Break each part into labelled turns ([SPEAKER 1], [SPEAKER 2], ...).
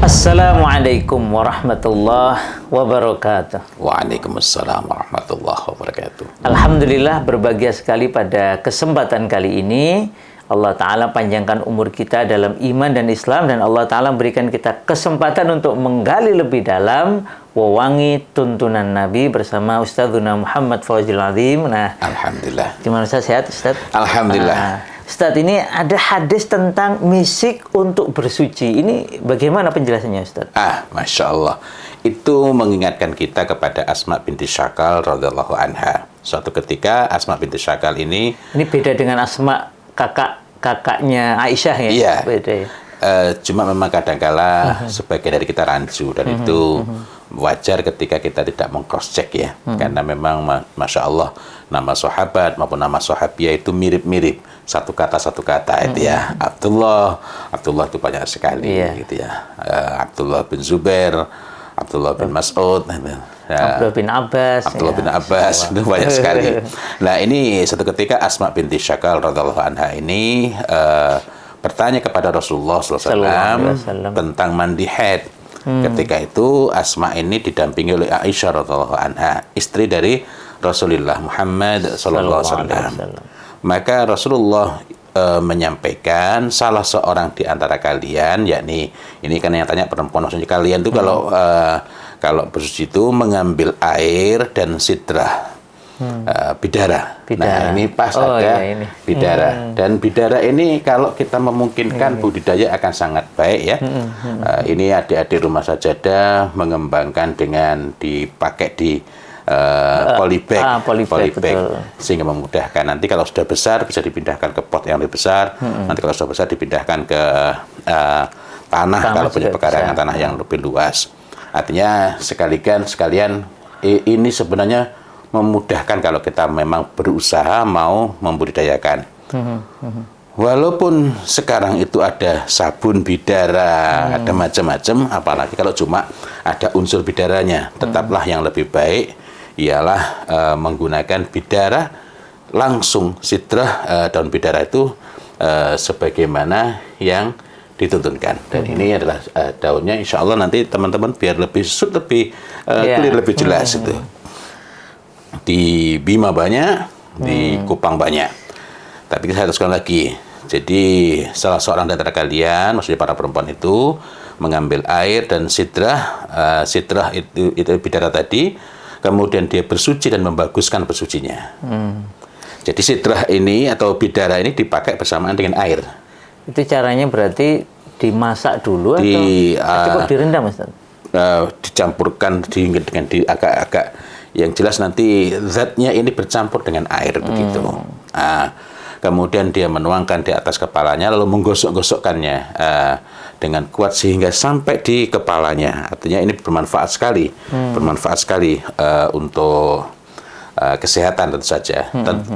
[SPEAKER 1] Assalamualaikum warahmatullahi wabarakatuh.
[SPEAKER 2] Waalaikumsalam warahmatullahi wabarakatuh.
[SPEAKER 1] Alhamdulillah, berbahagia sekali pada kesempatan kali ini. Allah Ta'ala panjangkan umur kita dalam iman dan Islam, dan Allah Ta'ala berikan kita kesempatan untuk menggali lebih dalam wewangi tuntunan Nabi bersama Ustadzuna Muhammad Fawzul Adzim. Nah,
[SPEAKER 2] Alhamdulillah.
[SPEAKER 1] gimana Ustaz, sehat Ustaz?
[SPEAKER 2] Alhamdulillah.
[SPEAKER 1] Ustaz, ini ada hadis tentang misik untuk bersuci. Ini bagaimana penjelasannya Ustaz?
[SPEAKER 2] Masya Allah. Itu mengingatkan kita kepada Asma binti Syakal radhiyallahu anha. Suatu ketika Asma binti Syakal ini
[SPEAKER 1] beda dengan Asma kakaknya Aisyah ya?
[SPEAKER 2] Iya.
[SPEAKER 1] Beda ya?
[SPEAKER 2] Cuma memang kadangkala sebagian dari kita rancu, dan itu wajar ketika kita tidak meng-cross check ya. Karena memang Masya Allah, nama sahabat maupun nama sahabiah itu mirip-mirip, satu kata itu ya. Abdullah itu banyak sekali gitu ya. Abdullah bin Zubair, Abdullah bin Mas'ud,
[SPEAKER 1] Abdullah bin Abbas,
[SPEAKER 2] itu banyak sekali. Nah, ini satu ketika Asma binti Syakal radhiyallahu anha ini bertanya kepada Rasulullah SAW tentang mandi haid. Ketika itu Asma ini didampingi oleh Aisyah radhiyallahu anha, istri dari Rasulullah Muhammad SAW. Maka Rasulullah menyampaikan salah seorang di antara kalian, yakni ini kan yang tanya perempuan, maksudnya kalian itu kalau bersuci itu mengambil air dan sidrah bidara. Nah, ini pas ada bidara. Dan bidara ini kalau kita memungkinkan budidaya akan sangat baik ya. Ini adik-adik rumah sajadah mengembangkan dengan dipakai di polybag, sehingga memudahkan. Nanti kalau sudah besar bisa dipindahkan ke pot yang lebih besar. Nanti kalau sudah besar dipindahkan ke tanah kalau punya pekarangan tanah yang lebih luas. Artinya sekalian ini sebenarnya memudahkan kalau kita memang berusaha mau membudidayakan. Walaupun sekarang itu ada sabun bidara, ada macam-macam, apalagi kalau cuma ada unsur bidaranya, tetaplah yang lebih baik ialah menggunakan bidara langsung, sidrah daun bidara itu sebagaimana yang dituntunkan. Dan ini adalah daunnya, insya Allah nanti teman-teman biar lebih clear, lebih jelas itu. Di Bima banyak, di Kupang banyak. Tapi saya teruskan lagi. Jadi salah seorang dari kalian, maksudnya para perempuan itu mengambil air dan sidrah itu bidara tadi, kemudian dia bersuci dan membaguskan bersucinya. Jadi sidrah ini atau bidara ini dipakai bersamaan dengan air.
[SPEAKER 1] Itu caranya berarti dimasak dulu atau cukup direndam Ustaz?
[SPEAKER 2] Dicampurkan dengan agak-agak, yang jelas nanti zatnya ini bercampur dengan air begitu. Kemudian dia menuangkan di atas kepalanya lalu menggosok-gosokkannya dengan kuat sehingga sampai di kepalanya. Artinya ini bermanfaat sekali, untuk kesehatan tentu saja.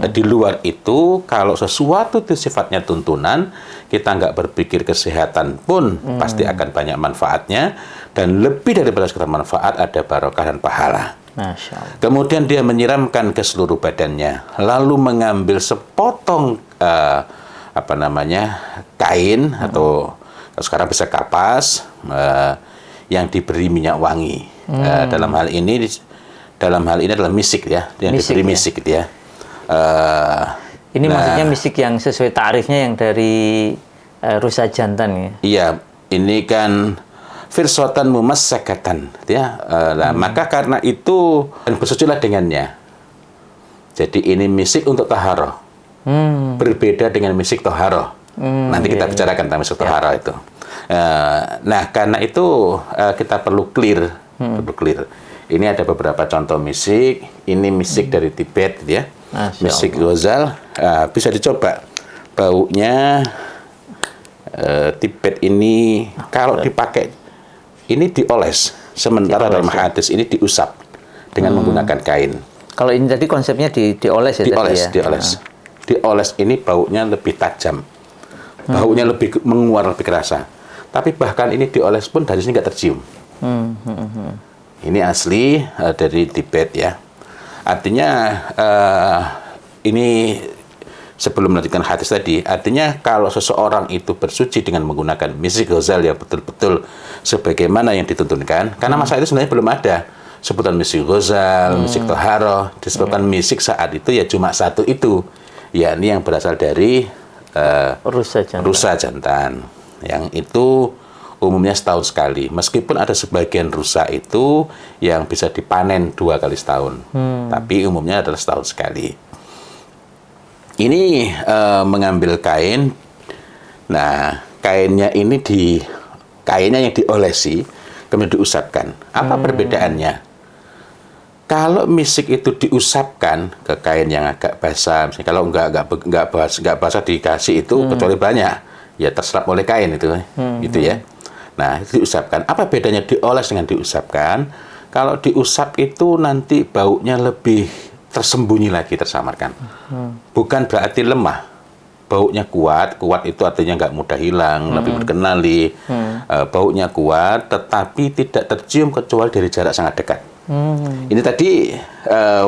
[SPEAKER 2] Di luar itu kalau sesuatu itu sifatnya tuntunan, kita nggak berpikir kesehatan pun pasti akan banyak manfaatnya, dan lebih daripada sekedar manfaat ada barokah dan pahala.
[SPEAKER 1] Masya Allah.
[SPEAKER 2] Kemudian dia menyiramkan ke seluruh badannya, lalu mengambil sepotong kain atau sekarang bisa kapas yang diberi minyak wangi. Dalam hal ini adalah misik ya, yang diberi misik gitu ya.
[SPEAKER 1] Ini maksudnya misik yang sesuai tarifnya yang dari rusa jantan ya? Iya,
[SPEAKER 2] ini kan firsatan mumassakatan ya. Maka karena itu dan bersucilah dengannya. Jadi ini misik untuk taharah. Berbeda dengan misik taharah. Nanti kita bicarakan tentang misik taharah itu. Nah, karena itu kita perlu clear. Ini ada beberapa contoh misik. Ini misik dari Tibet ya. Misik Ghazal. Bisa dicoba. Baunya Tibet ini kalau dipakai ini dioles, sementara dalam hadis ini diusap dengan menggunakan kain.
[SPEAKER 1] Kalau ini tadi konsepnya dioles ya?
[SPEAKER 2] Dioles ini baunya lebih tajam, baunya lebih menguar, lebih kerasa. Tapi bahkan ini dioles pun dari sini nggak tercium. Ini asli dari Tibet ya. Artinya ini sebelum melanjutkan hadis tadi, artinya kalau seseorang itu bersuci dengan menggunakan misik ghazal yang betul-betul sebagaimana yang dituntunkan, karena masa itu sebenarnya belum ada sebutan misik ghazal, misik toharoh, disebutkan misik saat itu ya cuma satu itu, yakni yang berasal dari rusa jantan, yang itu umumnya setahun sekali. Meskipun ada sebagian rusa itu yang bisa dipanen 2 kali setahun, tapi umumnya adalah setahun sekali. Ini mengambil kain. Nah, kainnya yang diolesi kemudian diusapkan. Apa perbedaannya? Kalau misik itu diusapkan ke kain yang agak basah, misalnya kalau nggak basah dikasih itu kecuali banyak, ya terserap oleh kain itu, gitu ya. Nah, itu diusapkan. Apa bedanya dioles dengan diusapkan? Kalau diusap itu nanti baunya lebih tersembunyi lagi, tersamarkan. Bukan berarti lemah. Baunya kuat itu artinya nggak mudah hilang, lebih berkenali. Baunya kuat, tetapi tidak tercium kecuali dari jarak sangat dekat. Ini tadi,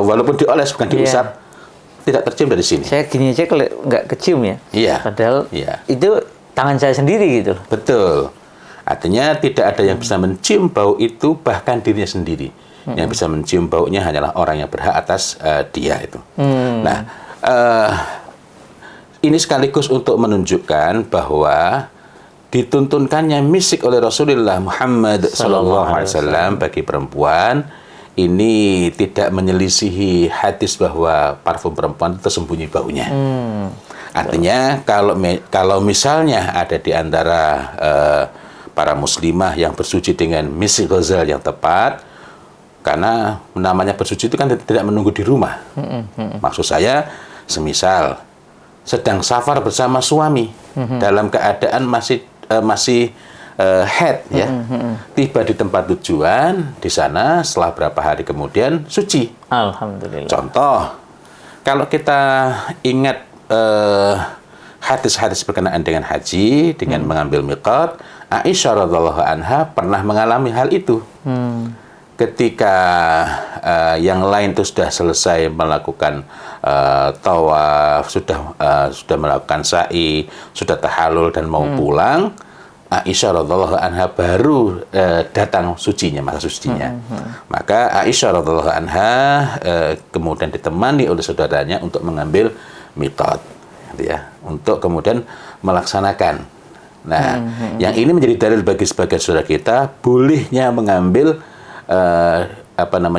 [SPEAKER 2] walaupun dioles bukan diusap, tidak tercium dari sini.
[SPEAKER 1] Saya gini aja kalau nggak kecium ya.
[SPEAKER 2] Iya.
[SPEAKER 1] Padahal itu tangan saya sendiri gitu.
[SPEAKER 2] Betul. Artinya tidak ada yang bisa mencium bau itu, bahkan dirinya sendiri. Yang bisa mencium baunya hanyalah orang yang berhak atas dia itu. Nah, ini sekaligus untuk menunjukkan bahwa dituntunkannya misik oleh Rasulullah Muhammad SAW bagi perempuan ini tidak menyelisihi hadis bahwa parfum perempuan itu tersembunyi baunya. Artinya kalau misalnya ada di antara para muslimah yang bersuci dengan misik ghazal yang tepat, karena namanya bersuci itu kan tidak menunggu di rumah. Maksud saya, semisal sedang safar bersama suami dalam keadaan masih haid, ya, tiba di tempat tujuan, di sana setelah berapa hari kemudian suci.
[SPEAKER 1] Alhamdulillah.
[SPEAKER 2] Contoh, kalau kita ingat hadis-hadis berkenaan dengan haji, dengan mengambil miqat, Aisyah radhiyallahu anha pernah mengalami hal itu. Ketika yang lain itu sudah selesai melakukan tawaf, sudah melakukan sa'i, sudah tahallul dan mau pulang, Aisyah radhiyallahu anha baru datang masa sucinya. Maka Aisyah radhiyallahu anha kemudian ditemani oleh saudaranya untuk mengambil miqat, gitu ya, untuk kemudian melaksanakan. Nah, yang ini menjadi dalil bagi sebagian saudara kita bolehnya mengambil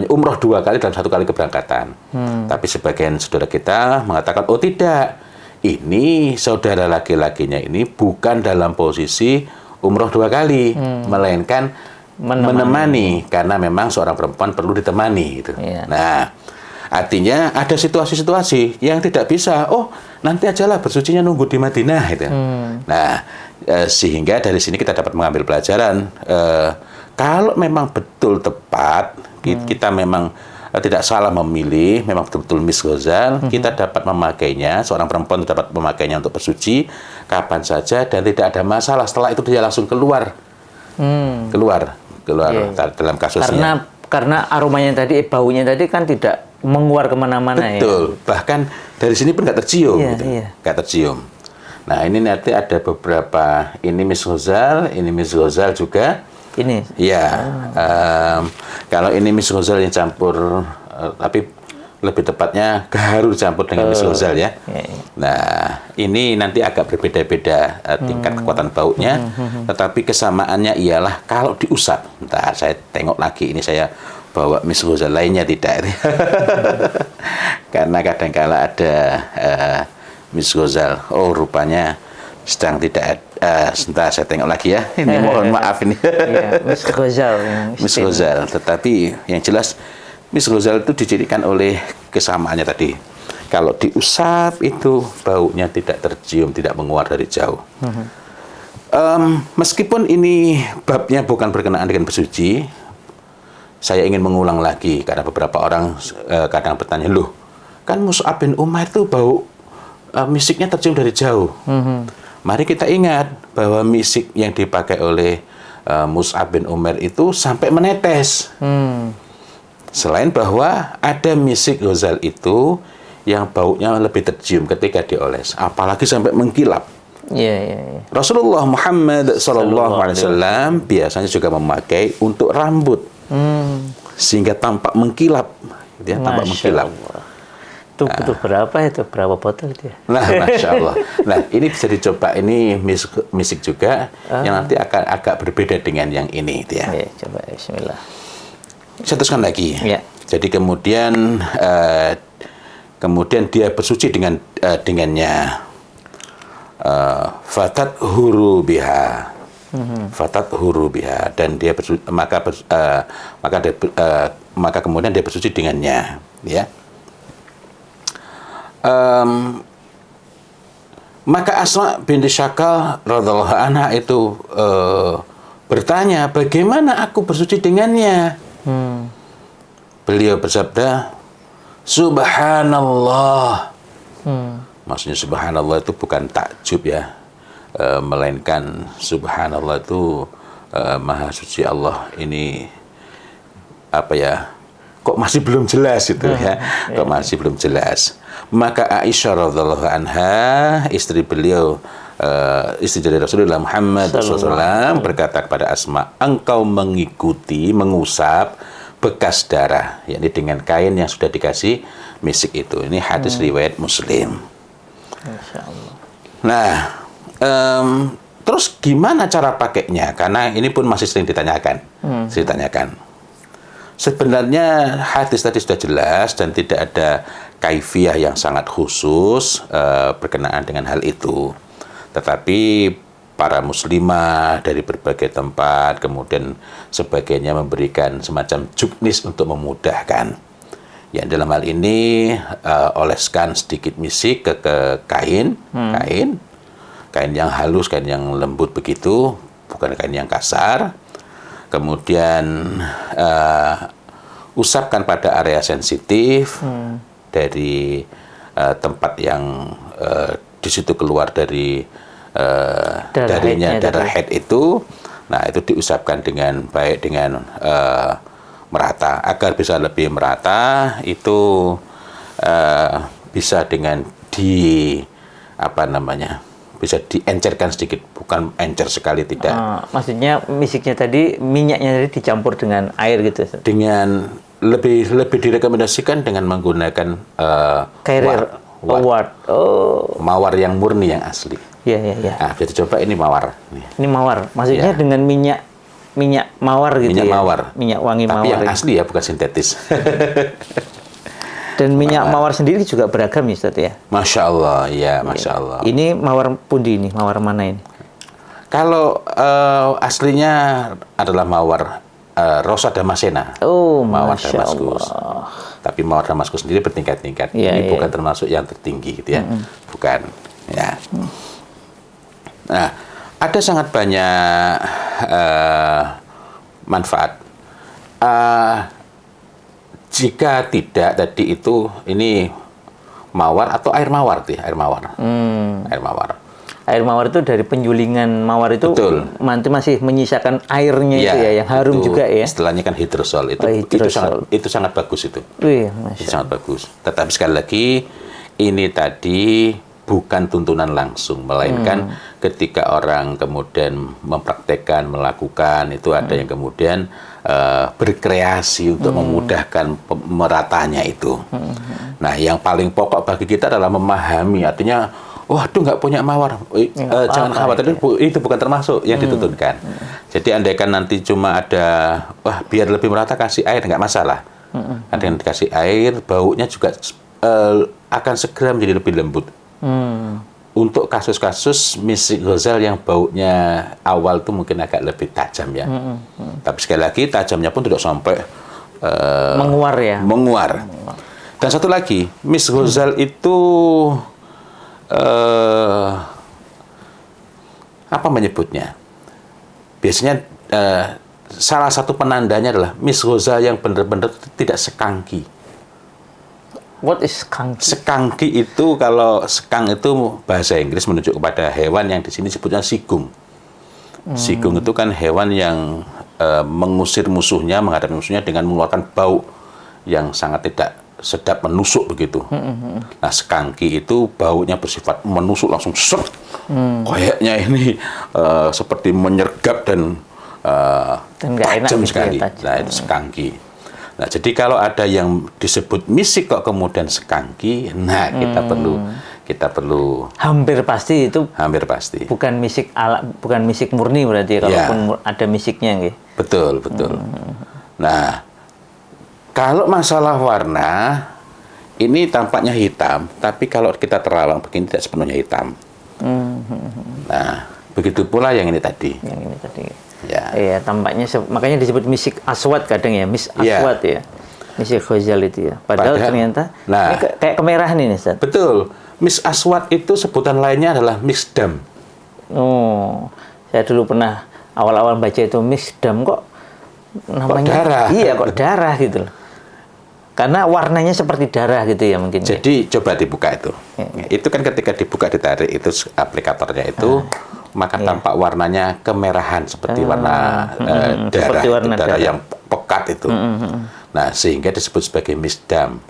[SPEAKER 2] umroh 2 kali dalam 1 kali keberangkatan. Tapi sebagian saudara kita mengatakan, oh tidak, ini saudara laki-lakinya ini bukan dalam posisi umroh 2 kali, melainkan menemani, karena memang seorang perempuan perlu ditemani gitu. Nah, artinya ada situasi-situasi yang tidak bisa, oh nanti ajalah bersucinya nunggu di Madinah gitu. Nah, sehingga dari sini kita dapat mengambil pelajaran, kalau memang betul tepat, kita memang tidak salah memilih, memang betul-betul misik ghazal, kita dapat memakainya, seorang perempuan dapat memakainya untuk bersuci kapan saja dan tidak ada masalah. Setelah itu dia langsung keluar dalam kasusnya.
[SPEAKER 1] Karena aromanya tadi, baunya tadi kan tidak menguar kemana-mana.
[SPEAKER 2] Betul. Ya? Bahkan dari sini pun nggak tercium. Nggak tercium. Nah, ini nanti ada beberapa, ini misik ghazal, ini misik ghazal juga.
[SPEAKER 1] Ini?
[SPEAKER 2] Iya. Kalau ini misik ghazal yang campur, tapi lebih tepatnya gaharu campur dengan misik ghazal ya. Nah, ini nanti agak berbeda-beda tingkat kekuatan baunya, tetapi kesamaannya ialah kalau diusap. Bentar, saya tengok lagi, ini saya bawa misik ghazal lainnya tidak. Karena kadang-kala ada misik ghazal. Oh, rupanya sedang tidak. Sebentar, saya tengok lagi ya. Ini mohon maaf ini.
[SPEAKER 1] Misik ghazal.
[SPEAKER 2] Misik ghazal. Tetapi yang jelas misik ghazal itu dicirikan oleh kesamaannya tadi. Kalau diusap itu baunya tidak tercium, tidak menguar dari jauh. Meskipun ini babnya bukan berkenaan dengan bersuci, saya ingin mengulang lagi karena beberapa orang kadang bertanya, loh, kan Mus'ab bin Umair itu bau misiknya tercium dari jauh. Mari kita ingat bahwa misik yang dipakai oleh Mus'ab bin Umair itu sampai menetes. Selain bahwa ada misik ghazal itu yang baunya lebih tercium ketika dioles, apalagi sampai mengkilap. Rasulullah Muhammad SAW biasanya juga memakai untuk rambut, sehingga tampak mengkilap, gitu ya, tampak mengkilap.
[SPEAKER 1] Itu butuh berapa itu? Berapa botol itu ya?
[SPEAKER 2] Nah, Masya Allah. Nah, ini bisa dicoba, ini misik juga, yang nanti akan agak berbeda dengan yang ini, gitu ya.
[SPEAKER 1] Coba, bismillah.
[SPEAKER 2] Saya teruskan lagi.
[SPEAKER 1] Ya.
[SPEAKER 2] Jadi kemudian dia bersuci dengannya. Fatat huru biha. Fatat huru biha, dan dia maka kemudian dia bersuci dengannya, ya. Maka Asma binti Syakal radhiyallahu anha itu bertanya, bagaimana aku bersuci dengannya? Beliau bersabda, Subhanallah. Maksudnya Subhanallah itu bukan takjub ya, melainkan Subhanallah itu Maha Suci Allah. Ini apa ya? Kok masih belum jelas itu ya? Kok masih belum jelas? Maka Aisyah radhiyallahu anha, istri beliau, istri dari Rasulullah Muhammad SAW, berkata kepada Asma, engkau mengusap bekas darah, yakni dengan kain yang sudah dikasih misik itu. Ini hadis riwayat Muslim.
[SPEAKER 1] Masya Allah.
[SPEAKER 2] Nah, terus gimana cara pakainya? Karena ini pun masih sering ditanyakan. Sebenarnya hadis tadi sudah jelas dan tidak ada kaifiyah yang sangat khusus berkenaan dengan hal itu. Tetapi para muslimah dari berbagai tempat, kemudian sebagainya memberikan semacam juknis untuk memudahkan. Yang dalam hal ini oleskan sedikit misik ke kain, kain yang halus, kain yang lembut begitu, bukan kain yang kasar. Kemudian usapkan pada area sensitif dari tempat yang di situ keluar dari darah head itu. Nah, itu diusapkan dengan baik, dengan merata, agar bisa lebih merata. Itu bisa dengan bisa diencerkan sedikit, bukan encer sekali, tidak.
[SPEAKER 1] Maksudnya misiknya tadi, minyaknya tadi dicampur dengan air gitu.
[SPEAKER 2] Dengan lebih direkomendasikan dengan menggunakan mawar yang murni, yang asli.
[SPEAKER 1] Iya.
[SPEAKER 2] Nah, bisa dicoba, ini mawar.
[SPEAKER 1] Ini mawar, maksudnya dengan minyak mawar gitu.
[SPEAKER 2] Minyak
[SPEAKER 1] ya?
[SPEAKER 2] mawar.
[SPEAKER 1] Minyak wangi mawar.
[SPEAKER 2] Tapi yang asli ya, bukan sintetis.
[SPEAKER 1] Dan minyak mawar sendiri juga beragam ya, Ustaz ya?
[SPEAKER 2] Masya Allah, ya, Masya Allah.
[SPEAKER 1] Ini mawar pundi ini? Mawar mana ini?
[SPEAKER 2] Kalau aslinya adalah mawar Rosa Damascena. Mawar Damaskus. Tapi mawar Damaskus sendiri bertingkat-tingkat. Ini bukan termasuk yang tertinggi, gitu ya. Bukan. Ya. Nah, ada sangat banyak manfaat. Jika tidak tadi itu, ini mawar atau air mawar, air mawar. Air mawar. Air mawar itu dari penyulingan mawar itu. Betul. Nanti masih menyisakan airnya itu ya, yang harum itu, juga ya. Istilahnya kan hidrosol. Itu sangat bagus itu. Itu sangat bagus. Tetapi sekali lagi, ini tadi bukan tuntunan langsung, melainkan ketika orang kemudian mempraktekkan, melakukan, itu ada yang kemudian berkreasi untuk memudahkan meratanya itu. Nah, yang paling pokok bagi kita adalah memahami, artinya, waduh, nggak punya mawar, jangan khawatir, itu bukan termasuk yang dituntunkan. Jadi andaikan nanti cuma ada, biar lebih merata kasih air, nggak masalah. Ada yang dikasih air, baunya juga akan segera menjadi lebih lembut. Untuk kasus-kasus misik ghazal yang baunya awal itu mungkin agak lebih tajam ya. Tapi sekali lagi, tajamnya pun tidak sampai menguar ya. Menguar. Dan satu lagi, misik ghazal itu apa menyebutnya? Biasanya salah satu penandanya adalah misik ghazal yang benar-benar tidak sekangki. What is skunky? Skunky itu, kalau skunk itu bahasa Inggris menunjuk kepada hewan yang di sini disebutnya sigung. Sigung itu kan hewan yang mengusir musuhnya, menghadapi musuhnya dengan mengeluarkan bau yang sangat tidak sedap menusuk begitu. Nah, skangki itu baunya bersifat menusuk langsung set. Kayaknya ini seperti menyergap dan
[SPEAKER 1] nggak enak
[SPEAKER 2] tajam
[SPEAKER 1] gitu
[SPEAKER 2] sekali.
[SPEAKER 1] ya, tajam.
[SPEAKER 2] Nah, itu skangki. Nah, jadi kalau ada yang disebut misik kok kemudian skangki, nah kita perlu
[SPEAKER 1] hampir pasti itu
[SPEAKER 2] hampir pasti.
[SPEAKER 1] bukan misik murni berarti kalaupun ada misiknya nggih.
[SPEAKER 2] Betul. Nah, kalau masalah warna ini tampaknya hitam, tapi kalau kita terawang begini tidak sepenuhnya hitam. Nah, begitu pula yang ini tadi.
[SPEAKER 1] Yang ini tadi.
[SPEAKER 2] Ya.
[SPEAKER 1] Iya, tampaknya makanya disebut misik aswad kadang ya, aswad ya. Misik ghazal itu ya. Padahal ternyata ini kayak kemerahan ini, Ustaz.
[SPEAKER 2] Betul. Mis aswad itu sebutan lainnya adalah misdam.
[SPEAKER 1] Oh, saya dulu pernah awal-awal baca itu misdam kok namanya
[SPEAKER 2] kok darah.
[SPEAKER 1] Iya, kok darah gitu loh. Karena warnanya seperti darah gitu ya mungkin.
[SPEAKER 2] Jadi coba dibuka itu. Itu kan ketika dibuka ditarik itu aplikatornya itu maka tampak warnanya kemerahan seperti warna darah,
[SPEAKER 1] seperti warna
[SPEAKER 2] darah yang pekat itu. Nah, sehingga disebut sebagai misdam.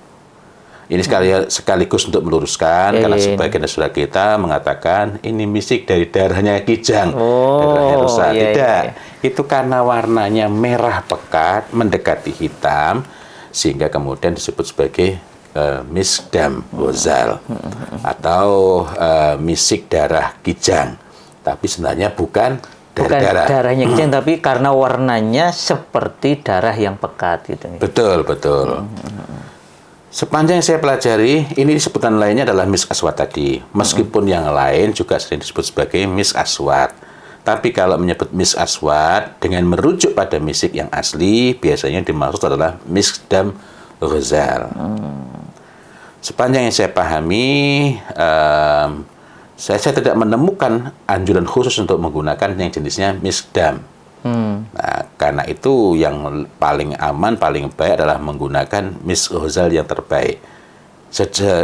[SPEAKER 2] Ini sekaligus untuk meluruskan karena sebagian saudara kita mengatakan ini misik dari darahnya Kijang, darahnya rusa. Tidak, itu karena warnanya merah pekat mendekati hitam sehingga kemudian disebut sebagai misdam ghazal atau misik darah Kijang. Tapi sebenarnya bukan
[SPEAKER 1] darahnya Kijang, tapi karena warnanya seperti darah yang pekat gitu.
[SPEAKER 2] Betul. Sepanjang saya pelajari, ini sebutan lainnya adalah mis aswad tadi. Meskipun yang lain juga sering disebut sebagai mis aswad. Tapi kalau menyebut mis aswad dengan merujuk pada misik yang asli, biasanya dimaksud adalah misdam ghazal. Sepanjang yang saya pahami, saya tidak menemukan anjuran khusus untuk menggunakan yang jenisnya misdam. Nah, karena itu yang paling aman, paling baik adalah menggunakan mis ghazal yang terbaik,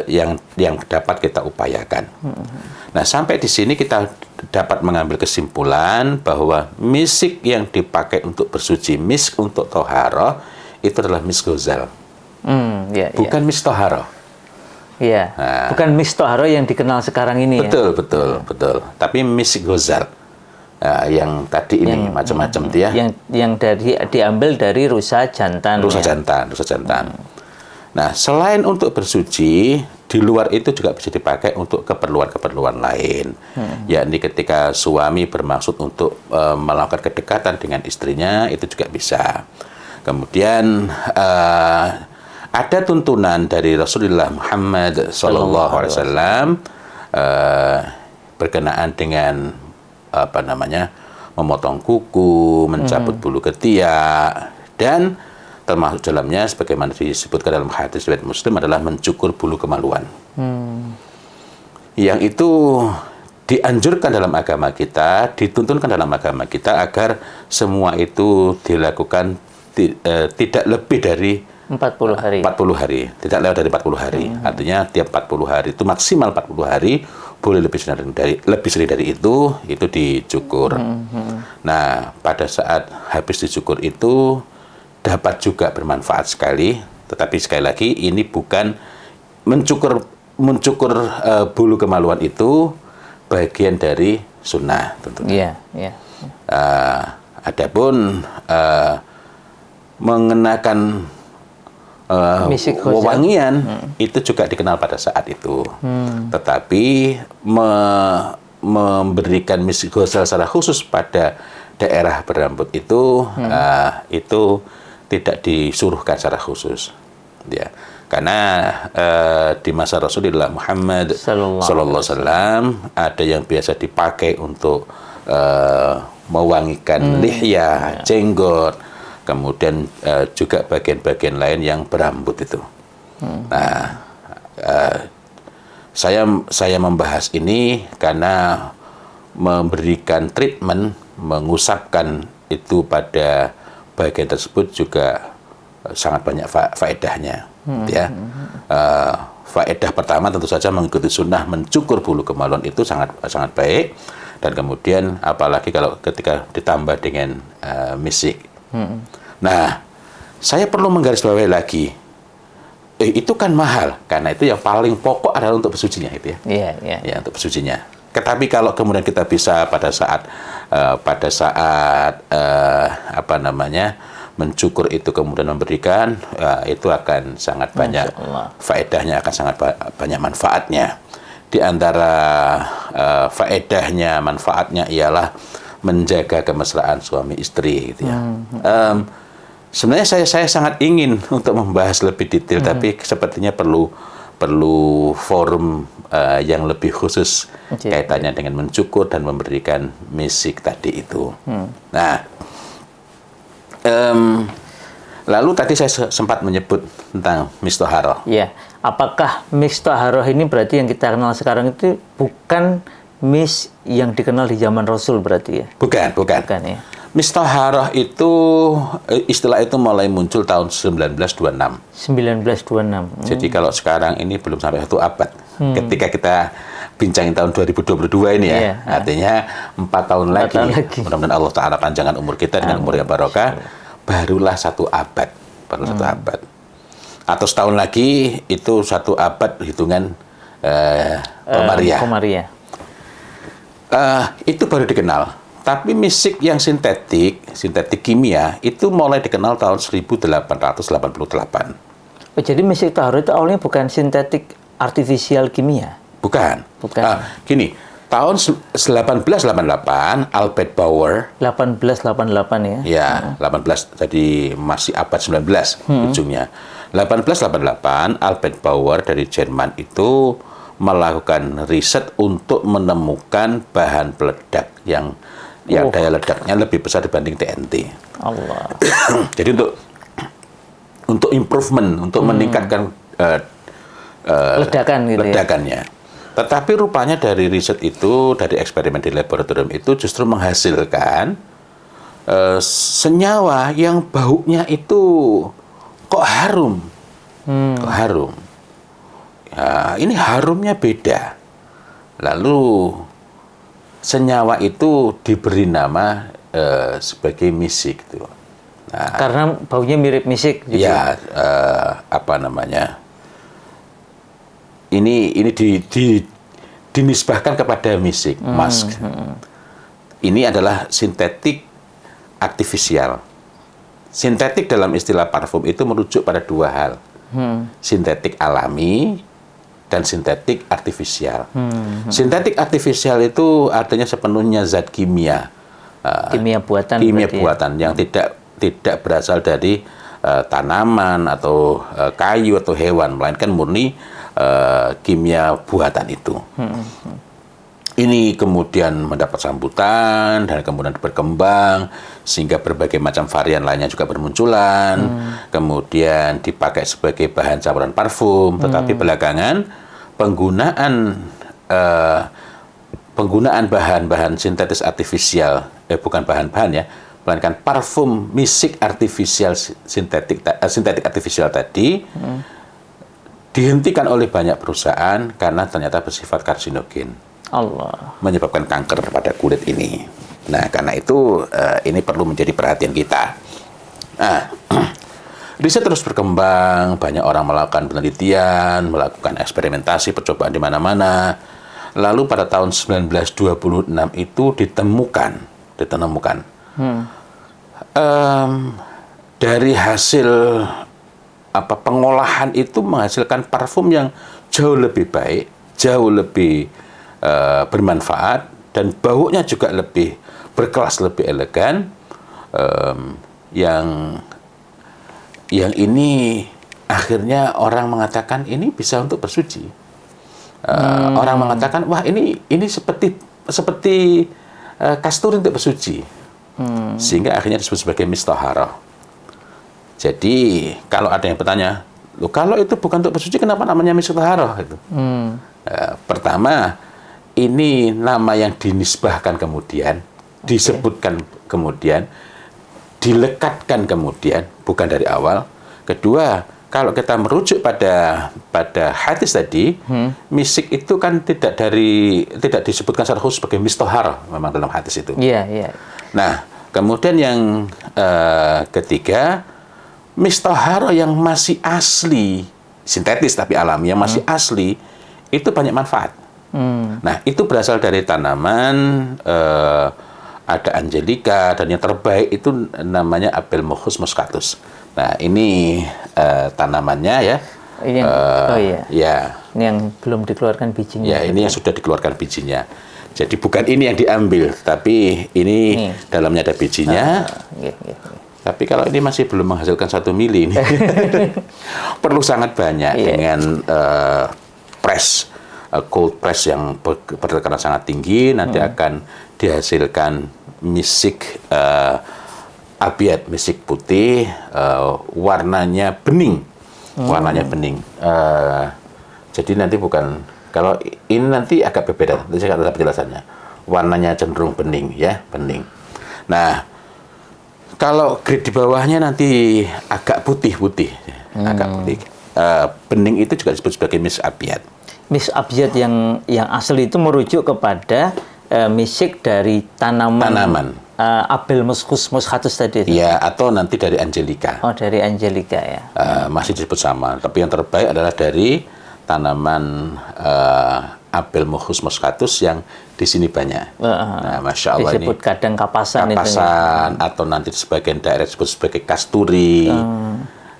[SPEAKER 2] yang dapat kita upayakan. Nah, sampai di sini kita dapat mengambil kesimpulan bahwa misik yang dipakai untuk bersuci, misk untuk toharoh, itu adalah mis ghazal, bukan mis toharoh.
[SPEAKER 1] Iya, bukan mis toharoh yang dikenal sekarang ini.
[SPEAKER 2] Betul. Tapi mis ghazal. Yang tadi ini macam-macam dia.
[SPEAKER 1] Yang diambil dari rusa jantan.
[SPEAKER 2] Rusa jantan. Nah, selain untuk bersuci, di luar itu juga bisa dipakai untuk keperluan-keperluan lain. Yakni ketika suami bermaksud untuk melakukan kedekatan dengan istrinya, itu juga bisa. Kemudian ada tuntunan dari Rasulullah Muhammad SAW berkenaan dengan memotong kuku, mencabut bulu ketiak, dan termasuk dalamnya sebagaimana disebutkan dalam hadis riwayat Muslim adalah mencukur bulu kemaluan. Yang itu dianjurkan dalam agama kita, dituntunkan dalam agama kita agar semua itu dilakukan tidak lebih dari
[SPEAKER 1] 40 hari.
[SPEAKER 2] 40 hari, tidak lewat dari 40 hari. Artinya tiap 40 hari itu maksimal 40 hari, boleh lebih sering dari itu dicukur. Nah, pada saat habis dicukur itu dapat juga bermanfaat sekali, tetapi sekali lagi ini bukan mencukur bulu kemaluan itu bagian dari sunnah tentunya. Adapun mengenakan wewangian itu juga dikenal pada saat itu. Tetapi memberikan misik ghazal secara khusus pada daerah berambut itu tidak disuruhkan secara khusus. Ya. Karena di masa Rasulullah Muhammad sallallahu alaihi wasallam ada yang biasa dipakai untuk mewangikan lihya, jenggot, kemudian juga bagian-bagian lain yang berambut itu. Nah, saya membahas ini karena memberikan treatment, mengusapkan itu pada bagian tersebut juga sangat banyak faedahnya. Faedah pertama tentu saja mengikuti sunnah mencukur bulu kemaluan itu sangat baik, dan kemudian apalagi kalau ketika ditambah dengan misik. Nah, saya perlu menggarisbawahi lagi itu kan mahal, karena itu yang paling pokok adalah untuk bersucinya itu ya.
[SPEAKER 1] Iya, iya.
[SPEAKER 2] Ya, untuk bersucinya. Tetapi kalau kemudian kita bisa pada saat apa namanya, mencukur itu kemudian memberikan, itu akan sangat banyak faedahnya, akan sangat banyak manfaatnya. Di antara faedahnya, manfaatnya ialah menjaga kemesraan suami istri gitu ya. Sebenarnya saya sangat ingin untuk membahas lebih detail, tapi sepertinya perlu forum yang lebih khusus kaitannya dengan mencukur dan memberikan misik tadi itu. Nah, lalu tadi saya sempat menyebut tentang mistoharoh.
[SPEAKER 1] Iya. Apakah mistoharoh ini berarti yang kita kenal sekarang itu bukan mis yang dikenal di zaman Rasul berarti ya?
[SPEAKER 2] Bukan.
[SPEAKER 1] Bukan ya.
[SPEAKER 2] Mistoharoh itu istilah itu mulai muncul tahun 1926.
[SPEAKER 1] 1926.
[SPEAKER 2] Jadi kalau sekarang ini belum sampai 1 abad. Ketika kita bincangin tahun 2022 ini ya,
[SPEAKER 1] Iya.
[SPEAKER 2] artinya 4 tahun lagi. Mudah-mudahan Allah Ta'ala panjangkan umur kita dengan umur yang barokah, barulah 1 abad. Baru 1 abad. Atau setahun lagi itu 1 abad hitungan
[SPEAKER 1] Komariah.
[SPEAKER 2] Itu baru dikenal. Tapi misik yang sintetik kimia, itu mulai dikenal tahun 1888.
[SPEAKER 1] Oh, jadi misik taharoh itu awalnya bukan sintetik artifisial kimia?
[SPEAKER 2] Bukan.
[SPEAKER 1] Bukan.
[SPEAKER 2] Gini, tahun 1888, Albert Bauer.
[SPEAKER 1] 1888 ya?
[SPEAKER 2] Ya, 18, jadi masih abad 19 ujungnya. 1888, Albert Bauer dari Jerman itu melakukan riset untuk menemukan bahan peledak yang daya ledaknya lebih besar dibanding TNT.
[SPEAKER 1] Allah.
[SPEAKER 2] Jadi untuk improvement, untuk meningkatkan ledakannya. Tetapi rupanya dari riset itu, dari eksperimen di laboratorium itu justru menghasilkan senyawa yang baunya itu kok harum. Kok harum. Ya, ini harumnya beda. Lalu senyawa itu diberi nama sebagai misik gitu. Nah,
[SPEAKER 1] karena baunya mirip misik gitu.
[SPEAKER 2] Ya, apa namanya? Ini dinisbahkan kepada misik, musk. Ini adalah sintetik artifisial. Sintetik dalam istilah parfum itu merujuk pada 2 hal. Sintetik alami dan sintetik artifisial. Sintetik artifisial itu artinya sepenuhnya zat kimia.
[SPEAKER 1] Kimia buatan.
[SPEAKER 2] Kimia buatan yang tidak berasal dari tanaman atau kayu atau hewan, melainkan murni kimia buatan itu. Ini kemudian mendapat sambutan dan kemudian berkembang sehingga berbagai macam varian lainnya juga bermunculan. Kemudian dipakai sebagai bahan campuran parfum, tetapi belakangan penggunaan bahan-bahan sintetis artifisial, bukan bahan-bahan ya, melainkan parfum misik artifisial sintetik artifisial tadi dihentikan oleh banyak perusahaan karena ternyata bersifat karsinogen.
[SPEAKER 1] Allah.
[SPEAKER 2] Menyebabkan kanker pada kulit ini. Nah, karena itu ini perlu menjadi perhatian kita. Nah, riset terus berkembang, banyak orang melakukan penelitian, melakukan eksperimentasi, percobaan di mana-mana. Lalu pada tahun 1926 itu ditemukan dari hasil pengolahan itu menghasilkan parfum yang jauh lebih baik, jauh lebih bermanfaat, dan baunya juga lebih berkelas, lebih elegan, yang ini akhirnya orang mengatakan ini bisa untuk bersuci. Orang mengatakan wah ini seperti kasturi untuk bersuci, sehingga akhirnya disebut sebagai mistoharoh. Jadi kalau ada yang bertanya, loh kalau itu bukan untuk bersuci kenapa namanya mistoharoh itu? Pertama, ini nama yang dinisbahkan kemudian, disebutkan kemudian, dilekatkan kemudian, bukan dari awal. Kedua, kalau kita merujuk pada hadis tadi, misik itu kan tidak disebutkan secara khusus sebagai mistoharoh memang dalam hadis itu.
[SPEAKER 1] Iya, iya.
[SPEAKER 2] Nah, kemudian yang ketiga, mistoharoh yang masih asli sintetis tapi alami, yang masih asli itu banyak manfaat. Nah, itu berasal dari tanaman, ada Angelica, dan yang terbaik itu namanya Abelmochus moschatus. Nah, ini tanamannya ya. Ya.
[SPEAKER 1] Ini yang belum dikeluarkan bijinya.
[SPEAKER 2] Ya, ini yang sudah dikeluarkan bijinya. Jadi bukan ini yang diambil, tapi ini dalamnya ada bijinya. Tapi kalau ini masih belum menghasilkan 1 mili, ini perlu sangat banyak dengan cold press yang bertekanan sangat tinggi, nanti akan dihasilkan misik abiat, misik putih, warnanya bening. Jadi nanti bukan, kalau ini nanti agak berbeda, nanti saya kata penjelasannya. Warnanya cenderung bening, ya, bening. Nah, kalau grade di bawahnya nanti agak putih-putih, agak putih. Bening itu juga disebut sebagai misik abiat.
[SPEAKER 1] Misik abiat yang asli itu merujuk kepada misik dari tanaman. Abelmochus moschatus tadi.
[SPEAKER 2] Ya, atau nanti dari Angelica.
[SPEAKER 1] Oh, dari Angelica ya.
[SPEAKER 2] Masih disebut sama, tapi yang terbaik adalah dari tanaman Abelmochus moschatus yang di sini banyak. Nah, Masya Allah,
[SPEAKER 1] disebut
[SPEAKER 2] ini
[SPEAKER 1] kadang kapasan itu
[SPEAKER 2] ya. Atau nanti di sebagian daerah disebut sebagai kasturi.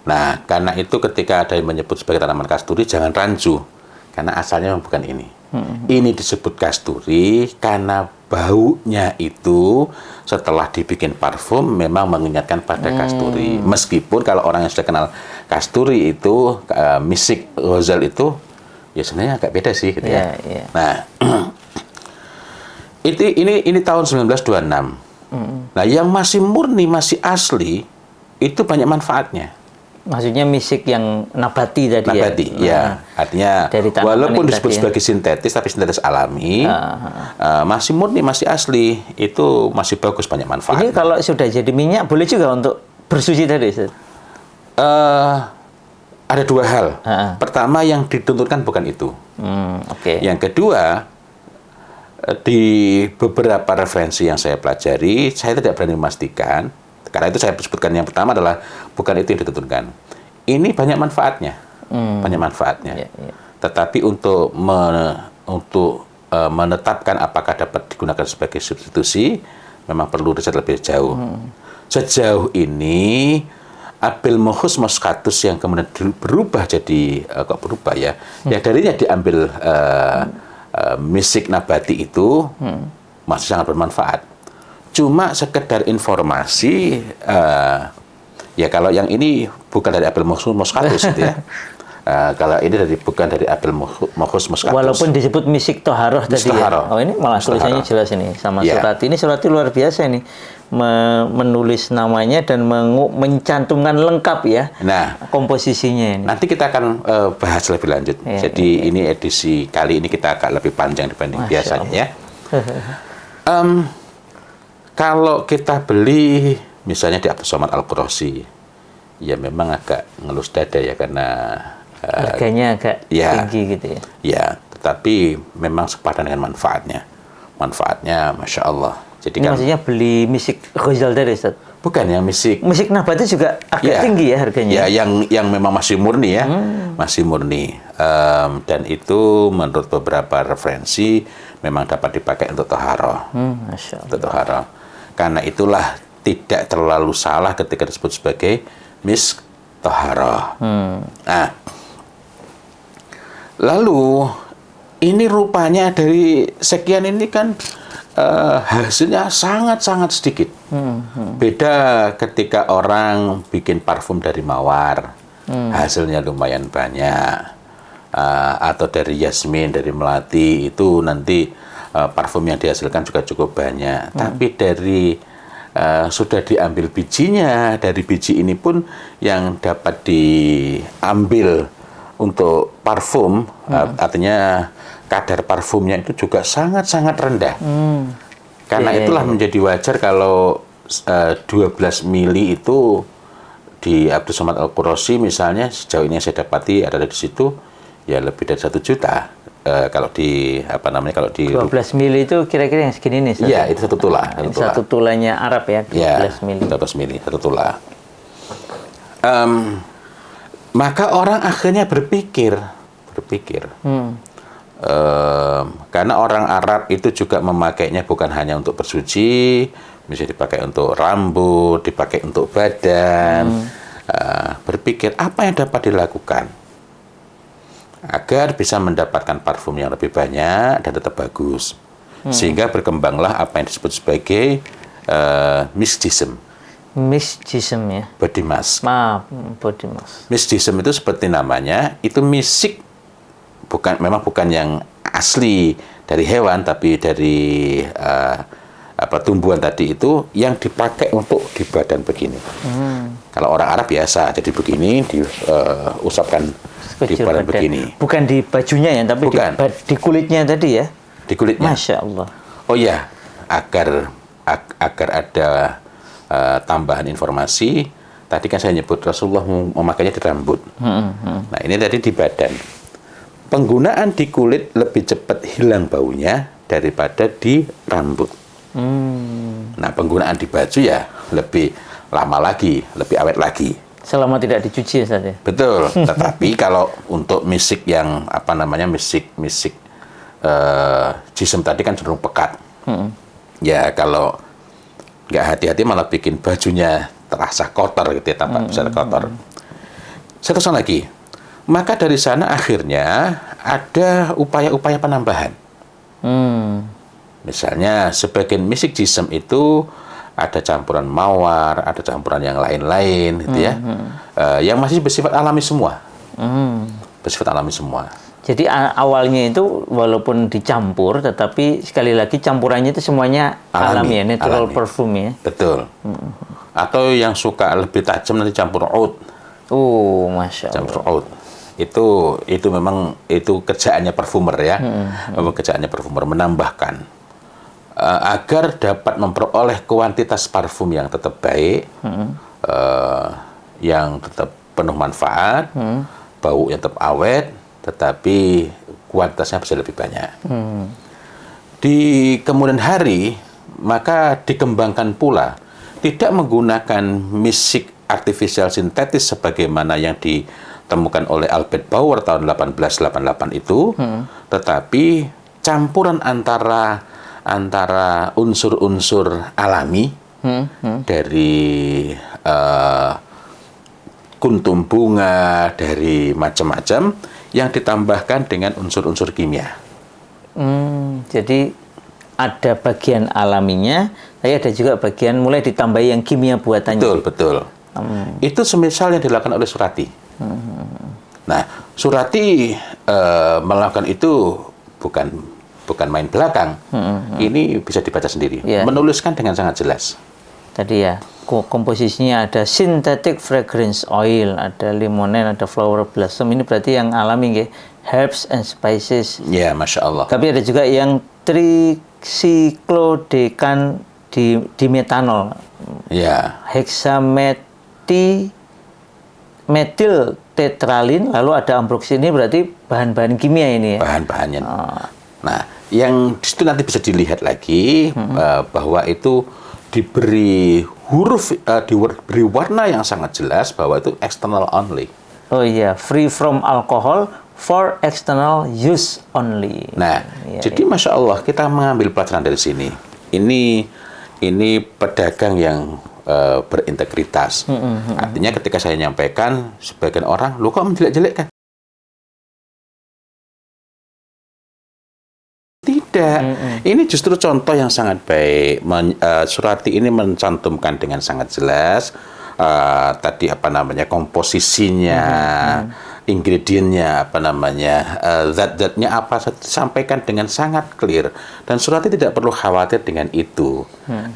[SPEAKER 2] Nah, karena itu ketika ada yang menyebut sebagai tanaman kasturi, jangan rancu, karena asalnya memang bukan ini. Ini disebut kasturi karena baunya itu setelah dibikin parfum memang mengingatkan pada kasturi. Meskipun kalau orang yang sudah kenal kasturi itu, misik ghazal itu, ya sebenarnya agak beda sih, gitu ya. Nah, ini tahun 1926. Nah, yang masih murni, masih asli, itu banyak manfaatnya.
[SPEAKER 1] Maksudnya misik yang nabati tadi
[SPEAKER 2] nabati, ya. Artinya walaupun disebut sebagai sintetis, tapi sintetis alami, masih murni, masih asli, itu masih bagus, banyak manfaat.
[SPEAKER 1] Ini kalau sudah jadi minyak, boleh juga untuk bersuci tadi, Ustaz?
[SPEAKER 2] Ada 2 hal. Pertama, yang dituntutkan bukan itu. Yang kedua, di beberapa referensi yang saya pelajari, saya tidak berani memastikan. Karena itu saya sebutkan yang pertama adalah bukan itu yang ditentukan. Ini banyak manfaatnya, banyak manfaatnya. Tetapi untuk menetapkan apakah dapat digunakan sebagai substitusi, memang perlu riset lebih jauh. Sejauh ini Abelmochus moschatus yang kemudian berubah jadi kok berubah ya? Ya darinya diambil misik nabati itu masih sangat bermanfaat. Cuma sekedar informasi, ya kalau yang ini bukan dari Abelmochus moschatus gitu ya. Kalau ini bukan dari Abelmochus moschatus.
[SPEAKER 1] Walaupun disebut misik toharoh tadi ya. Oh, ini malah tulisannya jelas ini sama Surati. Ini Surati luar biasa ini. Menulis namanya dan mencantumkan lengkap ya. Nah, komposisinya ini.
[SPEAKER 2] Nanti kita akan bahas lebih lanjut. Jadi ini edisi kali ini kita agak lebih panjang dibanding biasanya ya. Kalau kita beli misalnya di Abdus Somad Al-Qurasi, ya memang agak ngelus dada ya, karena
[SPEAKER 1] harganya agak tinggi gitu ya. Ya,
[SPEAKER 2] tetapi memang sepadan dengan manfaatnya. Manfaatnya Masya Allah. Jadi
[SPEAKER 1] ini kan, maksudnya beli misik ghazal dari Ustaz?
[SPEAKER 2] Bukan, yang misik
[SPEAKER 1] nabati juga agak tinggi ya harganya?
[SPEAKER 2] Ya, yang memang masih murni ya. Masih murni. Dan itu menurut beberapa referensi memang dapat dipakai untuk toharoh.
[SPEAKER 1] Masya Allah.
[SPEAKER 2] Untuk toharoh. Karena itulah tidak terlalu salah ketika disebut sebagai misk toharoh. Nah, lalu ini rupanya dari sekian ini kan hasilnya sangat-sangat sedikit. Beda ketika orang bikin parfum dari mawar, hasilnya lumayan banyak. Atau dari yasmin, dari melati, itu nanti parfum yang dihasilkan juga cukup banyak. Tapi dari sudah diambil bijinya, dari biji ini pun yang dapat diambil untuk parfum, artinya kadar parfumnya itu juga sangat-sangat rendah. Karena itulah menjadi wajar kalau 12 mili itu di Abdus Somad Al-Qurasi misalnya, sejauh ini yang saya dapati ada di situ ya lebih dari 1 juta. Kalau di kalau di
[SPEAKER 1] 12 mili itu kira-kira yang segini nih.
[SPEAKER 2] Iya, itu 1 tula.
[SPEAKER 1] Satu tulanya Arab ya, 12 mili.
[SPEAKER 2] 12 mili, 1 tula. Maka orang akhirnya berpikir, karena orang Arab itu juga memakainya bukan hanya untuk bersuci, bisa dipakai untuk rambut, dipakai untuk badan. Berpikir apa yang dapat dilakukan agar bisa mendapatkan parfum yang lebih banyak dan tetap bagus. Sehingga berkembanglah apa yang disebut sebagai mistism.
[SPEAKER 1] Mistism ya.
[SPEAKER 2] Body mask.
[SPEAKER 1] Body mask.
[SPEAKER 2] Mistism itu seperti namanya, itu misik, memang bukan yang asli dari hewan, tapi dari tumbuhan tadi itu yang dipakai untuk di badan begini. Kalau orang Arab biasa, jadi begini, diusapkan di badan begini. Bukan
[SPEAKER 1] di bajunya ya, tapi di kulitnya tadi ya.
[SPEAKER 2] Di kulitnya.
[SPEAKER 1] Masya Allah.
[SPEAKER 2] Oh ya, agar ada tambahan informasi, tadi kan saya nyebut Rasulullah memakainya di rambut. Nah, ini tadi di badan. Penggunaan di kulit lebih cepat hilang baunya daripada di rambut. Nah, penggunaan di baju ya lebih lama lagi, lebih awet lagi.
[SPEAKER 1] Selama tidak dicuci saja.
[SPEAKER 2] Betul. Tetapi kalau untuk misik yang misik jism tadi kan cenderung pekat. Ya kalau nggak hati-hati malah bikin bajunya terasa kotor gitu ya, tampak besar kotor. Saya teruskan lagi. Maka dari sana akhirnya ada upaya-upaya penambahan. Misalnya sebagian misik jism itu ada campuran mawar, ada campuran yang lain-lain gitu ya. Yang masih bersifat alami semua. Bersifat alami semua.
[SPEAKER 1] Jadi awalnya itu walaupun dicampur, tetapi sekali lagi campurannya itu semuanya alami ya, natural perfume ya.
[SPEAKER 2] Betul. Atau yang suka lebih tajam nanti campur oud.
[SPEAKER 1] Masya Allah.
[SPEAKER 2] Campur oud. Itu memang itu kerjaannya parfumer ya. Memang kerjaannya parfumer menambahkan agar dapat memperoleh kuantitas parfum yang tetap baik, yang tetap penuh manfaat, bau yang tetap awet, tetapi kuantitasnya bisa lebih banyak. Di kemudian hari, maka dikembangkan pula tidak menggunakan misik artificial sintetis sebagaimana yang ditemukan oleh Albert Bauer tahun 1888 itu, tetapi campuran antara unsur-unsur alami dari kuntum bunga, dari macam-macam yang ditambahkan dengan unsur-unsur kimia.
[SPEAKER 1] Jadi ada bagian alaminya, tapi ada juga bagian mulai ditambahi yang kimia buatannya.
[SPEAKER 2] Betul. Itu semisal yang dilakukan oleh Surati. Nah, Surati melakukan itu bukan main belakang. Ini bisa dibaca sendiri. Menuliskan dengan sangat jelas.
[SPEAKER 1] Tadi ya, komposisinya ada synthetic fragrance oil, ada limonen, ada flower blossom. Ini berarti yang alami ya, herbs and spices.
[SPEAKER 2] Ya, Masya Allah.
[SPEAKER 1] Tapi ada juga yang tricyclodecan dimetanol.
[SPEAKER 2] Ya.
[SPEAKER 1] Metil tetralin, lalu ada ambroksin. Ini berarti bahan-bahan kimia ini ya.
[SPEAKER 2] Bahan-bahannya. Nah, yang disitu nanti bisa dilihat lagi bahwa itu diberi diberi warna yang sangat jelas bahwa itu external only.
[SPEAKER 1] Oh iya, free from alcohol for external use only.
[SPEAKER 2] Nah, jadi Masya Allah kita mengambil pelajaran dari sini. Ini pedagang yang berintegritas. Artinya ketika saya nyampaikan, sebagian orang, lu kok menjelek-jelekkan? Tidak. Ini justru contoh yang sangat baik. Surati ini mencantumkan dengan sangat jelas tadi komposisinya, ingredientnya, zat-zatnya apa, sampaikan dengan sangat clear. Dan Surati tidak perlu khawatir dengan itu.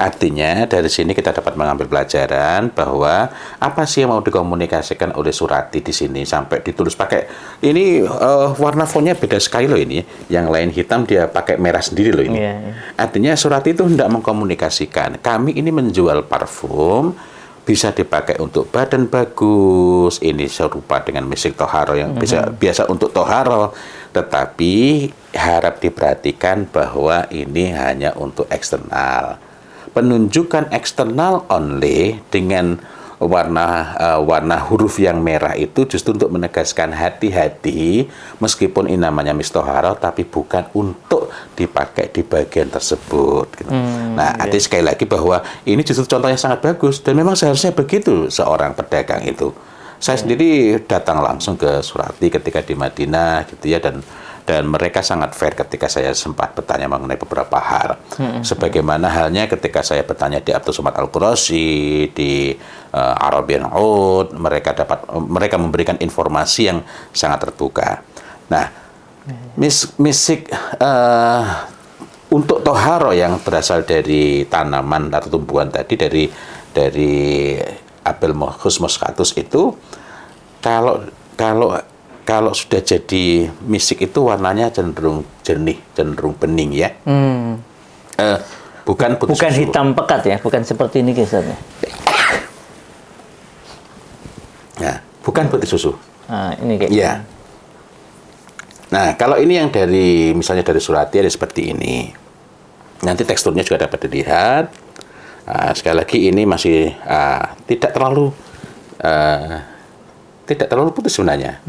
[SPEAKER 2] Artinya dari sini kita dapat mengambil pelajaran bahwa apa sih yang mau dikomunikasikan oleh Surati di sini sampai ditulis pakai ini warna fontnya beda sekali loh ini. Yang lain hitam dia pakai merah sendiri loh ini. Artinya Surati itu hendak mengkomunikasikan kami ini menjual parfum bisa dipakai untuk badan bagus, ini serupa dengan misik toharo yang biasa untuk toharo, tetapi harap diperhatikan bahwa ini hanya untuk eksternal. Penunjukan eksternal only dengan warna huruf yang merah itu justru untuk menegaskan hati-hati, meskipun ini namanya mistoharo tapi bukan untuk dipakai di bagian tersebut gitu. Nah, artinya sekali lagi bahwa ini justru contohnya sangat bagus dan memang seharusnya begitu seorang pedagang itu. Saya sendiri datang langsung ke Surati ketika di Madinah gitu ya, dan mereka sangat fair ketika saya sempat bertanya mengenai beberapa hal. Sebagaimana halnya ketika saya bertanya di Abdul Somad Al-Qurashi, di Arabian Oud, mereka memberikan informasi yang sangat terbuka. Nah, misik untuk toharo yang berasal dari tanaman atau tumbuhan tadi, dari apel muscatus itu, kalau sudah jadi misik itu warnanya cenderung jernih, cenderung bening ya. Bukan putih
[SPEAKER 1] bukan
[SPEAKER 2] susu.
[SPEAKER 1] Hitam pekat ya, bukan seperti ini kisahnya.
[SPEAKER 2] Nah, bukan putih susu.
[SPEAKER 1] Nah, ini kayak
[SPEAKER 2] Ya. Nah, kalau ini yang misalnya dari Surati ada seperti ini. Nanti teksturnya juga dapat dilihat. Sekali lagi ini masih tidak terlalu putih sebenarnya.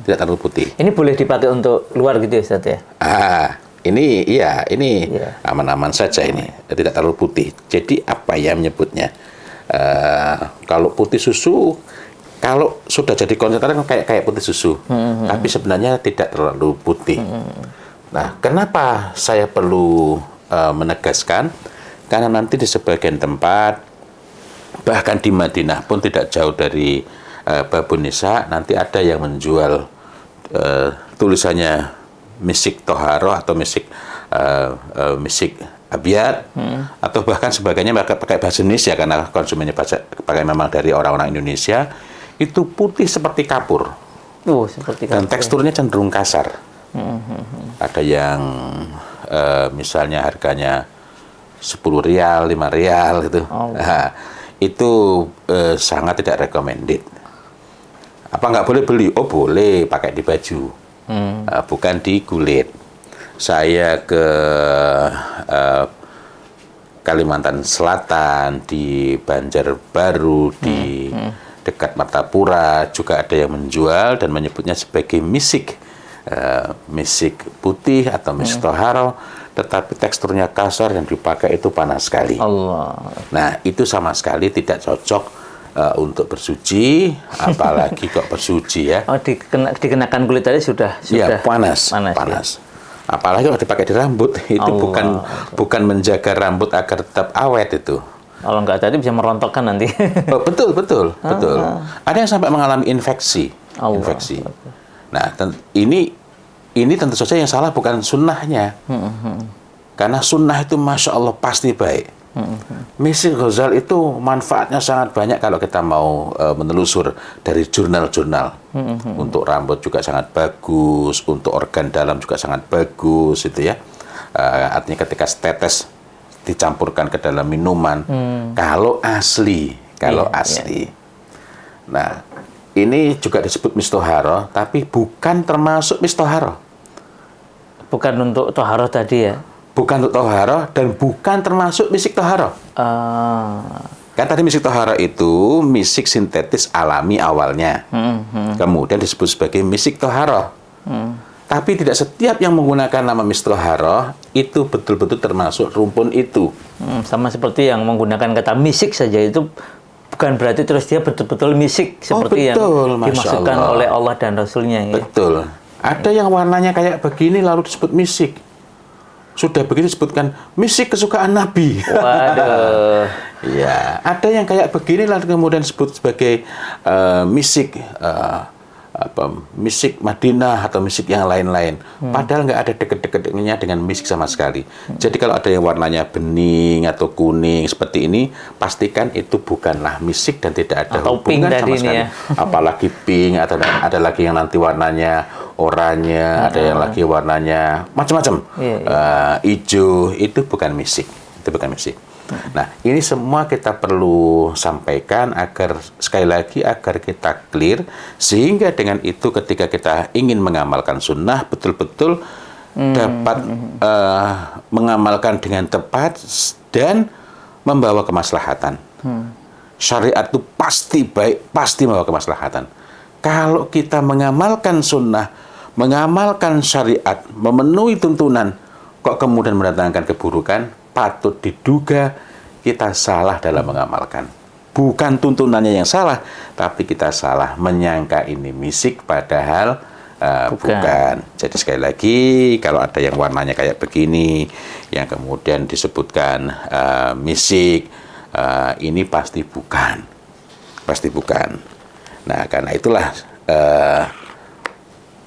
[SPEAKER 2] Tidak terlalu putih.
[SPEAKER 1] Ini boleh dipakai untuk luar gitu ya, Ustaz ya?
[SPEAKER 2] Ini aman-aman saja ini. Tidak terlalu putih. Jadi apa ya menyebutnya? Kalau putih susu, kalau sudah jadi konsentrat kayak putih susu. Tapi sebenarnya tidak terlalu putih. Nah, kenapa saya perlu menegaskan? Karena nanti di sebagian tempat, bahkan di Madinah pun tidak jauh dari Babun Nisa, nanti ada yang menjual tulisannya misik toharo atau misik abiyat, atau bahkan sebagainya pakai bahasa Indonesia karena konsumennya pakai memang dari orang-orang Indonesia, itu putih seperti kapur.
[SPEAKER 1] Seperti
[SPEAKER 2] dan teksturnya cenderung kasar. Ada yang misalnya harganya 10 rial, 5 rial gitu. Nah, itu sangat tidak recommended. Apa nggak boleh beli? Oh boleh, pakai di baju, bukan di kulit. Saya ke Kalimantan Selatan, di Banjarbaru, di dekat Martapura juga ada yang menjual dan menyebutnya sebagai misik, misik putih atau misik toharo, tetapi teksturnya kasar dan dipakai itu panas sekali. Nah, itu sama sekali tidak cocok untuk bersuci, apalagi kok bersuci ya.
[SPEAKER 1] Dikenakan kulit tadi sudah
[SPEAKER 2] ya, panas. Ya. Apalagi kalau dipakai di rambut, itu bukan menjaga rambut agar tetap awet itu.
[SPEAKER 1] Kalau nggak tadi bisa merontokkan nanti.
[SPEAKER 2] Betul. Ada yang sampai mengalami infeksi. Nah, ini tentu saja yang salah bukan sunnahnya. Karena sunnah itu Masya Allah pasti baik. Misik ghazal itu manfaatnya sangat banyak kalau kita mau menelusur dari jurnal-jurnal. Untuk rambut juga sangat bagus, untuk organ dalam juga sangat bagus, itu ya. Artinya ketika setetes dicampurkan ke dalam minuman, kalau asli. Nah, ini juga disebut mistoharo, tapi bukan termasuk mistoharo.
[SPEAKER 1] Bukan untuk toharo tadi ya?
[SPEAKER 2] Bukan untuk toharo dan bukan termasuk misik toharo. Kan tadi misik toharo itu misik sintetis alami awalnya. Kemudian disebut sebagai misik toharo. Tapi tidak setiap yang menggunakan nama misik toharo itu betul-betul termasuk rumpun itu.
[SPEAKER 1] Sama seperti yang menggunakan kata misik saja itu bukan berarti terus dia betul-betul misik seperti yang dimasukkan oleh Allah dan Rasulnya. Ya?
[SPEAKER 2] Betul. Ada yang warnanya kayak begini lalu disebut misik. Sudah begitu disebutkan misik kesukaan Nabi.
[SPEAKER 1] Waduh.
[SPEAKER 2] Ya, ada yang kayak begini lalu kemudian disebut sebagai misik misik Madinah atau misik yang lain-lain. Padahal nggak ada deket-deketnya dengan misik sama sekali. Jadi kalau ada yang warnanya bening atau kuning seperti ini, pastikan itu bukanlah misik dan tidak ada
[SPEAKER 1] atau
[SPEAKER 2] hubungan sama sekali.
[SPEAKER 1] Ya.
[SPEAKER 2] Apalagi pink, atau ada lagi yang nanti warnanya oranye, ada yang lagi warnanya macam-macam. Hijau, itu bukan misik. Itu bukan misik. Nah, ini semua kita perlu sampaikan agar sekali lagi agar kita clear, sehingga dengan itu ketika kita ingin mengamalkan sunnah betul-betul dapat mengamalkan dengan tepat dan membawa kemaslahatan. syariat itu pasti baik, pasti membawa kemaslahatan. Kalau kita mengamalkan sunnah, mengamalkan syariat, memenuhi tuntunan, kok kemudian mendatangkan keburukan, patut diduga kita salah dalam mengamalkan. Bukan tuntunannya yang salah, tapi kita salah menyangka ini misik, padahal bukan. Jadi sekali lagi, kalau ada yang warnanya kayak begini, yang kemudian disebutkan misik, ini pasti bukan. Pasti bukan. Nah, karena itulah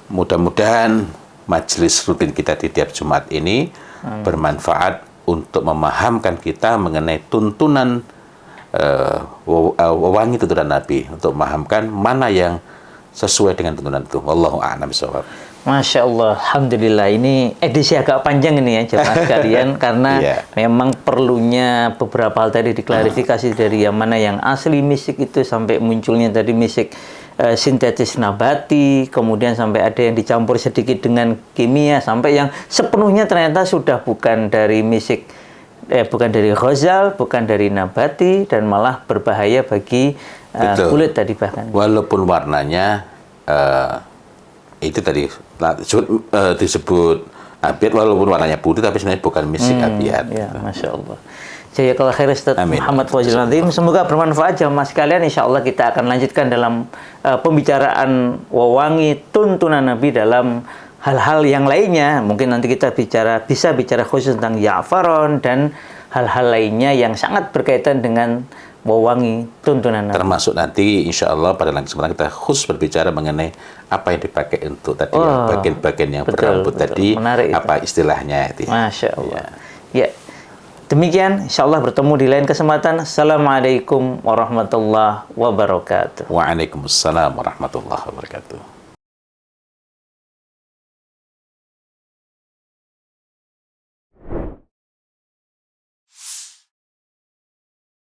[SPEAKER 2] mudah-mudahan majelis rutin kita di tiap Jumat ini bermanfaat untuk memahamkan kita mengenai tuntunan wewangi tuntunan Nabi, untuk memahamkan mana yang sesuai dengan tuntunan itu. Wallahu a'lam bishawab.
[SPEAKER 1] Masya Allah, Alhamdulillah. Ini edisi agak panjang ini ya jemaah sekalian, karena memang perlunya beberapa hal tadi diklarifikasi dari yang mana yang asli misik itu, sampai munculnya tadi misik sintetis nabati, kemudian sampai ada yang dicampur sedikit dengan kimia, sampai yang sepenuhnya ternyata sudah bukan dari misik, bukan dari ghazal, bukan dari nabati, dan malah berbahaya bagi kulit tadi bahkan.
[SPEAKER 2] Walaupun warnanya itu tadi disebut abiyat, walaupun warnanya putih, tapi sebenarnya bukan misik abiyat.
[SPEAKER 1] Ya, Masya Allah. Jazakallahu khair Ustaz Muhammad Fawzul Azim. Semoga bermanfaat jamaah sekalian. Insya Allah kita akan lanjutkan dalam pembicaraan wewangi tuntunan Nabi dalam hal-hal yang lainnya. Mungkin nanti kita bisa bicara khusus tentang Ja'faron dan hal-hal lainnya yang sangat berkaitan dengan wewangi tuntunan Nabi.
[SPEAKER 2] Termasuk nanti insya Allah pada kesempatan kita khusus berbicara mengenai apa yang dipakai untuk tadi bagian-bagian yang berambut tadi, apa istilahnya itu.
[SPEAKER 1] Masya Allah. Ya. Demikian, insya Allah bertemu di lain kesempatan. Assalamualaikum warahmatullahi wabarakatuh.
[SPEAKER 2] Waalaikumsalam warahmatullahi wabarakatuh.